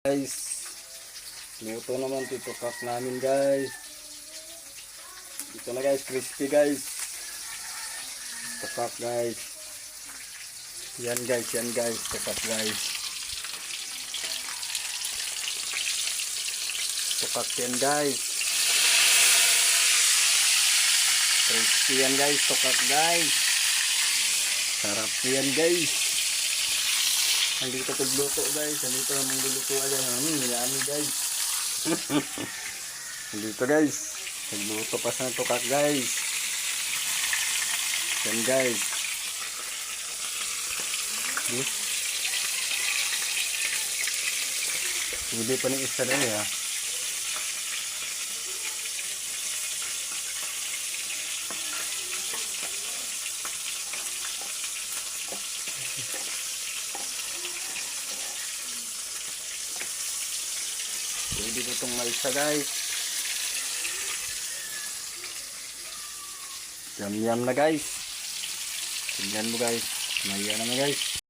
Guys, luto naman ito kak namin guys. Ito na guys, crispy guys. Tukak guys. Yan guys, tukak guys. Tukak yan guys. Crispy yan guys, tukak guys. Sarap yan guys. Nandito tagluto guys, nandito namang luluto ayan namin, yummy guys. Nandito guys, nagluto pa sa tukak guys. Yan guys. Hindi pa ng isa rin ya. Pwede ko itong malsa guys. Yum yum na guys. Tingnan mo guys. Maya naman guys.